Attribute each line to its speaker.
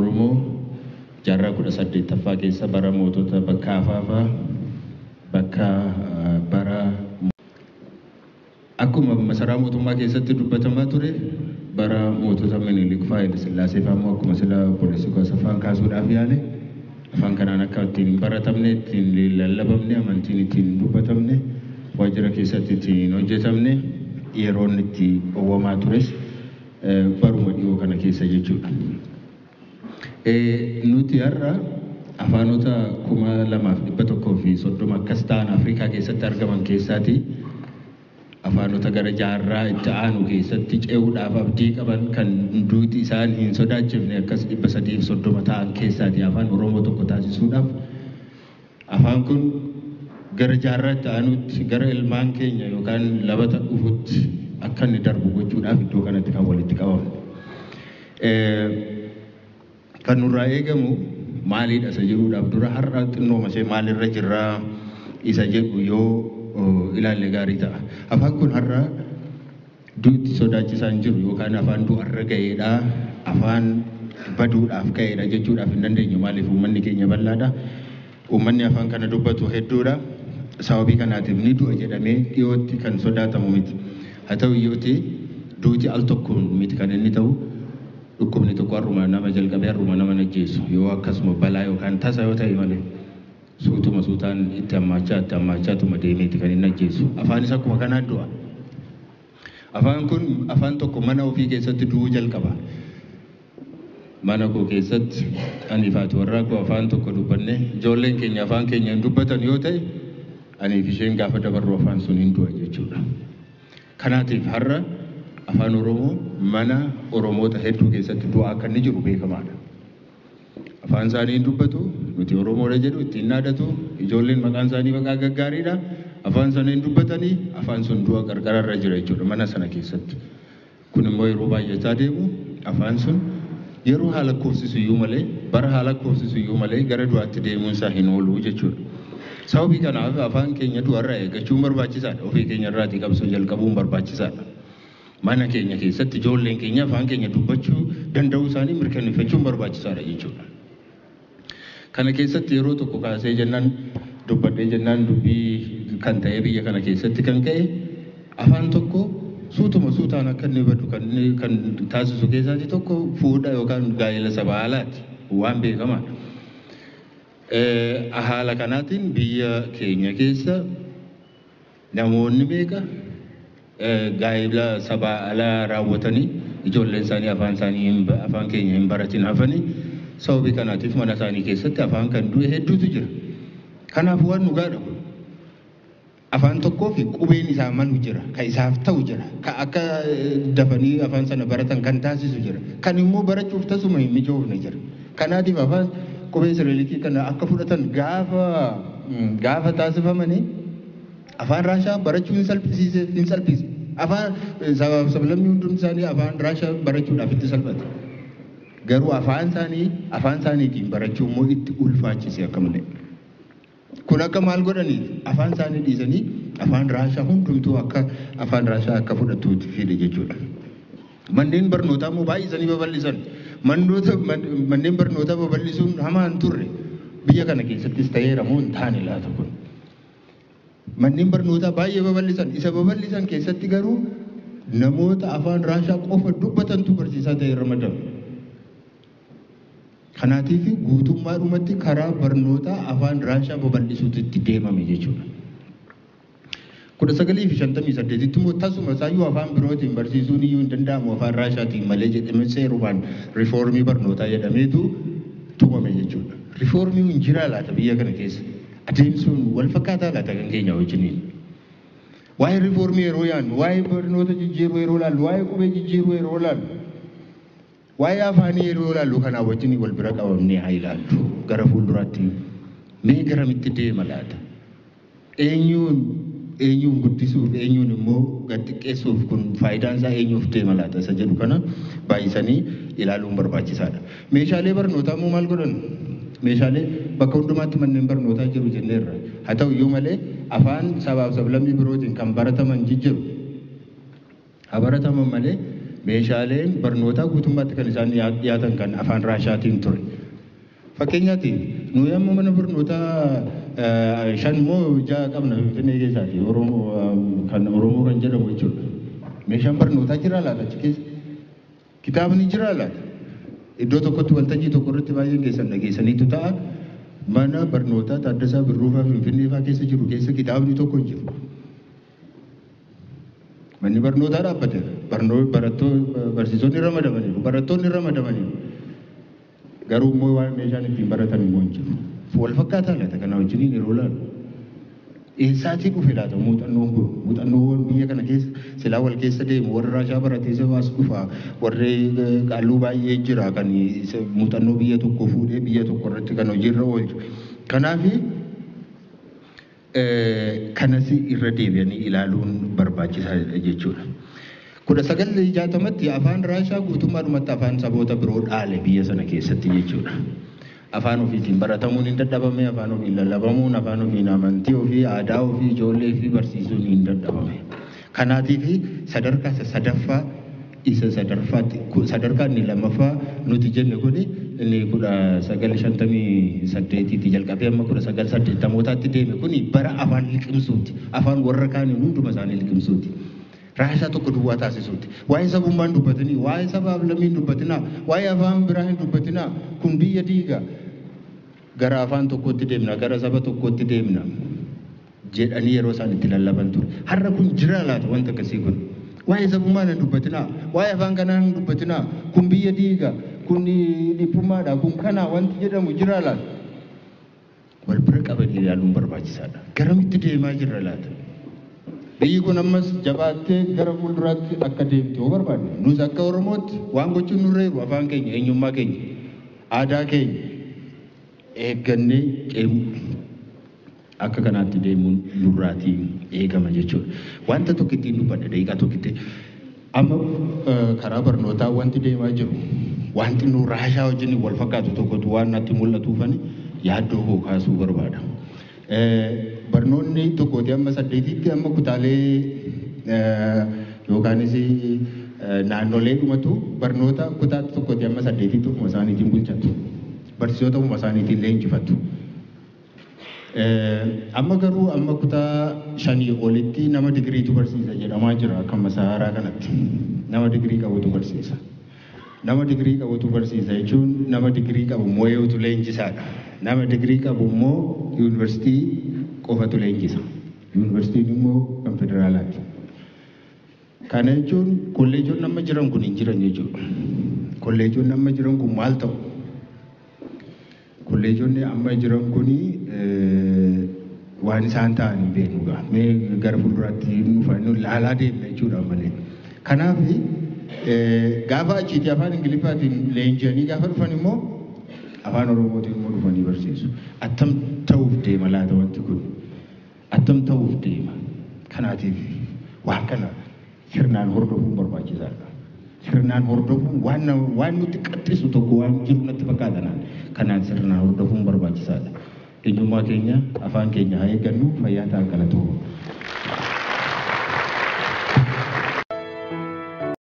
Speaker 1: Oromoo jaarraa 18ffaa keessa bara mootota bakka Afaafaa bakka bara akkuma masaraa mootummaa keessatti dubbatamaa ture bara mootota Minilik Haayile Sillaasee fa'aa akkuma sila Poolisii afaan kaasuudhaaf yaale afaan kanaan akka ittiin baratamne ittiin lallabamne amantiin ittiin dubbatamne waajjira keessatti ittiin hojjetamne yeroon itti owwamaa tures baruma dhiyoo kana keessa jechuudha. Nuti har'a afaanota 2130 akkas ta'an Afrikaa keessatti argaman keessaati afaanota gara jaarraa itti aanu keessatti ce'uudhaaf abdii qaban kan duuti isaan hin sodaachifne akkas 330 ta'an keessaati afaan Oromoo tokko taasisuudhaaf afaan kun gara jaarraa itti aanutti gara ilmaan keenya yookaan labata dhufutti akka inni darbu gochuudhaaf iddoo kanatti kan walitti qabamu. Kan nurraa eegamu maaliidha isa jiruudhaaf dura har'a xinnoo masee maalirra jirraa isa jedhu yoo ilaalle gaarii ta'a. Afaan kun har'a duuti sodaachisaan jiru yookaan afaan du'arra ga'eedha afaan baduudhaaf ka'eedha jechuudhaaf hin dandeenyu maaliif uummanni keenya bal'aadha. Uummanni afaan kana dubbatu hedduudha. Sababii kanaatiif ni du'a jedhamee dhiyootti kan sodaatamu miti. Haa ta'u iyyuu duuti al tokkoon miti kan inni ta'u dhukkubni tokko har'uma nama jalqabee har'uma nama ajjeesu yoo akkasuma balaa yookaan tasa yoo ta'e malee suutuma suutaan itti hammaachaa deemeeti kan inni ajjeesu. Afaanis akkuma kanaan du'a. Afaan kun afaan tokko mana ofii keessatti du'uu jalqaba. Mana koo keessatti ani faatu warraa koo afaan tokko dubbanne ijoolleen keenya afaan keenya hin dubbatan yoo ta'e aniif isheen gaafa dabarru afaan sun hin du'a jechuudha. Kanaatiif har'a afaan Oromoo mana Oromoota hedduu keessatti du'a akka inni jiru beekamaadha. Afaan isaanii hin dubbatu, nuti Oromoodha jedhu ittiin naadatu, ijoolleen maqaan isaanii maqaa gaggaariidha. Afaan sana hin dubbatanii, afaan sun du'a qarqararra jira jechuudha mana sana keessatti. Kun immoo yeroo baay'ataa deemu afaan sun yeroo haala koofsisu iyyuu malee, bara haala koofsisu iyyuu malee gara du'aatti deemuunsaa hin oolu jechuudha. Sababii kanaaf afaan keenya du'arraa eeggachuun barbaachisaadha. Ofii keenya irraatii qabsoo jalqabuun barbaachisaadha. Mana keenya keessatti ijoolleen keenya afaan keenya dubbachuu danda'uu isaanii mirkaneeffachuun barbaachisaadha jechuudha. Kana keessatti yeroo tokko kaasee jennaan dubbadhee jennaan dubbii kan ta'e biyya kana keessatti kan ka'e afaan tokko suutuma suutaan akka inni badu kan taasisu keessatti tokko fuudha yookaan gaa'ela saba alaati waan beekamaadha. Haala kanaatiin biyya keenya keessa namoonni meeqa gaa'ela saba alaa raawwatanii ijoolleen isaanii afaan keenya hin baratin hafanii sababii kanaatiif mana isaanii keessatti afaan kan du'e hedduutu jira. Kanaaf waan nu gaadha afaan tokkoo fi qubeen isaa manu jira, kan isaaf ta'u jira, kan akka dafanii afaan sana baratan kan taasisu jira, kan immoo barachuuf tasuma hin mijoofne jira. Kanaatiif afaan qubee Sirilikii kana akka fudhatan gaafa taasifamanii afaan Raashaa barachuu hin salphise. Afaan sablammii hundumti isaanii afaan Raashaa barachuudhaaf itti salphate. Garuu afaan isaaniitiin barachuu immoo itti ulfaachise akka malee. Kun akka maal godhaniif afaan isaanii dhiisanii afaan Raashaa hundumtuu akka afaan Raashaa akka fudhatuuti fide jechuudha. Manneen barnootaa immoo baay'isanii babal'isan. Manneen barnootaa babal'isuun hamaa hin turre biyya kana keessattis ta'eera moo hin taane laata kun. Manneen barnootaa baay'ee babal'isan. Isa babal'isan keessatti garuu namoota afaan Raashaa qofa dubbatantu barsiisaa ta'e ramadamu. Kanaatiif guutummaadhumatti karaa barnootaa afaan Raashaa babal'isuutti itti deemame jechuudha. 1958 immoo tasuma isaayyuu afaan birootiin barsiisuun iyyuu hin danda'amu afaan Raashaatiin malee jedhamee seeraan riifoormii barnootaa jedhameetu tumame jechuudha. Riifoormiin hin jiraa laata biyya kana keessa adeemsuun wal fakkaataa laata kan keenya wajjiniin. Waa'ee riifoormii yeroo yaadnu, waa'ee barnoota jijjiiruu yeroo ilaallu, waa'ee qubee jijjiiruu yeroo ilaallu, waa'ee afaanii yeroo ilaallu kanaa wajjin wal bira qabamnee haa ilaallu gara fuulduraatti mee garamitti deema laata? Eenyuun guddisuuf eenyuun immoo gad xiqqeessuuf kun faayidaan isaa eenyuuf deema laata isa jedhu kana baay'isanii ilaaluun barbaachisaadha. Meeshaalee barnootaa immoo maal godhan? Meeshaalee bakka hundumaatti manneen barnootaa jiru jenneerra. Haa ta'u iyyuu malee afaan sabaaf sablammii birootiin kan barataman jijjiiru. Haa barataman malee meeshaaleen barnootaa guutummaatti kan isaan dhiyaatan kan afaan Raashaatiin ture. Fakkeenyaatti nuyi amma mana barnootaa 5 moo 6 qabna Finfinnee keessaati Oromoo kan jedhamu jechuudha. Meeshaan barnootaa jira laata achi keessa? Kitaabni jira laata? Iddoo tokkotti waltajjii tokko irratti baay'een keessan dhageessaniitu ta'a. Mana barnootaa Taaddasaa Birruufaa Finfinnee fa'aa keessa jiru keessa kitaabni tokko hin jiru. Manni barnootaa dhaabbateera. Barsiisonni ramadamaniiru. Barattoonni ramadamaniiru. Garuu immoo waan meeshaan ittiin baratan immoo hin jiru. Wal fakkaataa laata kana wajjiniin yeroo laalu. Eessaatii dhufe laata muuxannoon kun? Muuxannoowwan biyya kana keessa silaa wal keessa deemu warra Raashaa baratee sabaas dhufa warri qaalluu baay'ee jira kan muuxannoo biyya tokko fuudhee biyya tokko irratti kan hojiirra oolchu. Kanaaf kanas irra deebi'anii ilaaluun barbaachisaadha jechuudha. 1960tti afaan Raashaa guutummaadhumatti afaan saboota biroo dhaale biyya sana keessatti jechuudha. Afaan ofiitiin baratamuun hin dadhabame, afaan ofiin lallabamuun, afaan ofiin amantii ofii, aadaa ofii, ijoollee fi barsiisuun hin dadhabame. Kanaatiif sadarkaa sadaffaa isa sadarkaa inni lammaffaa nuti jenne kuni inni 1958tti jalqabee amma 1980tti deeme kuni bara afaan liqimsuuti. Afaan warra kaaniin hunduma isaanii liqimsuuti. Raashaa tokko duwwaa taasisuuti. Waa'ee sabummaa hin dubbatinaa, waa'ee sabaaf lammii hin dubbatinaa, waa'ee afaan biraa hin dubbatinaa. Kun biyya diiga. Gara afaan tokkotti deemna, gara saba tokkotti deemna jedhanii yeroo isaan itti lallaban ture. Har'a kun jira laata wanta akkasii kun? Waa'ee sabummaa hin dubbatinaa, waa'ee afaan kanaa hin dubbatinaa. Kun biyya diiga, kun dhiphummaadha, kun kana wanti jedhamu jira laata? Wal bira qabanii ilaaluun barbaachisaadha. Garamitti deemaa jirra laata? Biyyi kun ammas jabaattee gara fuulduraatti akka deemtu yoo barbaadne nus akka Oromootti waan gochuun nurra jiru afaan keenya, eenyummaa keenya, aadaa keenya eeggannee akka kanaatti deemuun nurraatii eegama jechuudha. Wanta tokko ittiin dubbadha daqiiqaa tokkotti. Amma karaa barnootaa wanti deemaa jiru wanti nu Raashaa wajjin wal fakkaatu tokkotu waan natti mul'atuufani yaaddoo koo kaasuu barbaada. Barnoonni tokkooti amma 8tti amma kutaalee yookaanis naannolee dhumatu barnoota kutaa tokkooti amma 8tti ofuma isaaniitiin bulchatu. Barsiisota ofuma isaaniitiin leenjifatu. Amma garuu amma kutaa 5 olitti nama digiriitu barsiisa jedhamaa jira akka masaaraa kanatti. Nama digirii qabutu barsiisa. Nama digirii qabutu barsiisa jechuun nama digirii qabu immoo eeyyuutu leenjisaadha. Nama digirii qabu immoo yuunivarsiitii qofatu leenjisa. Yuunivarsiitiin immoo kan federaalaati. Kana jechuun kolleejonni amma jiran kun hin jiran jechuudha. Kolleejonni amma jiran kun maal ta'u? Kolleejonni amma jiran kun waan isaan ta'an hin beeknuudha. Mee gara fuulduraatti dhufanii ilaalaa deemna jechuudha malee. Kanaaf gaafa achiitii afaan Ingiliffaatiin leenji'anii gaafa dhufan immoo afaan Oromootiin immoo dhufanii barsiisu. Attam ta'uuf deema laata wanti kun? Attam ta'uuf deema. Kanaatiif waan kana sirnaan hordofuun barbaachisaadha. Sirnaan hordofuun waan nuti qaxxisu tokko waan jiru natti fakkaatanaan kanaan sirnaan hordofuun barbaachisaadha. Eenyummaa keenya, afaan keenya haa eeggannu, fayyaa ta'aa galatoomaa.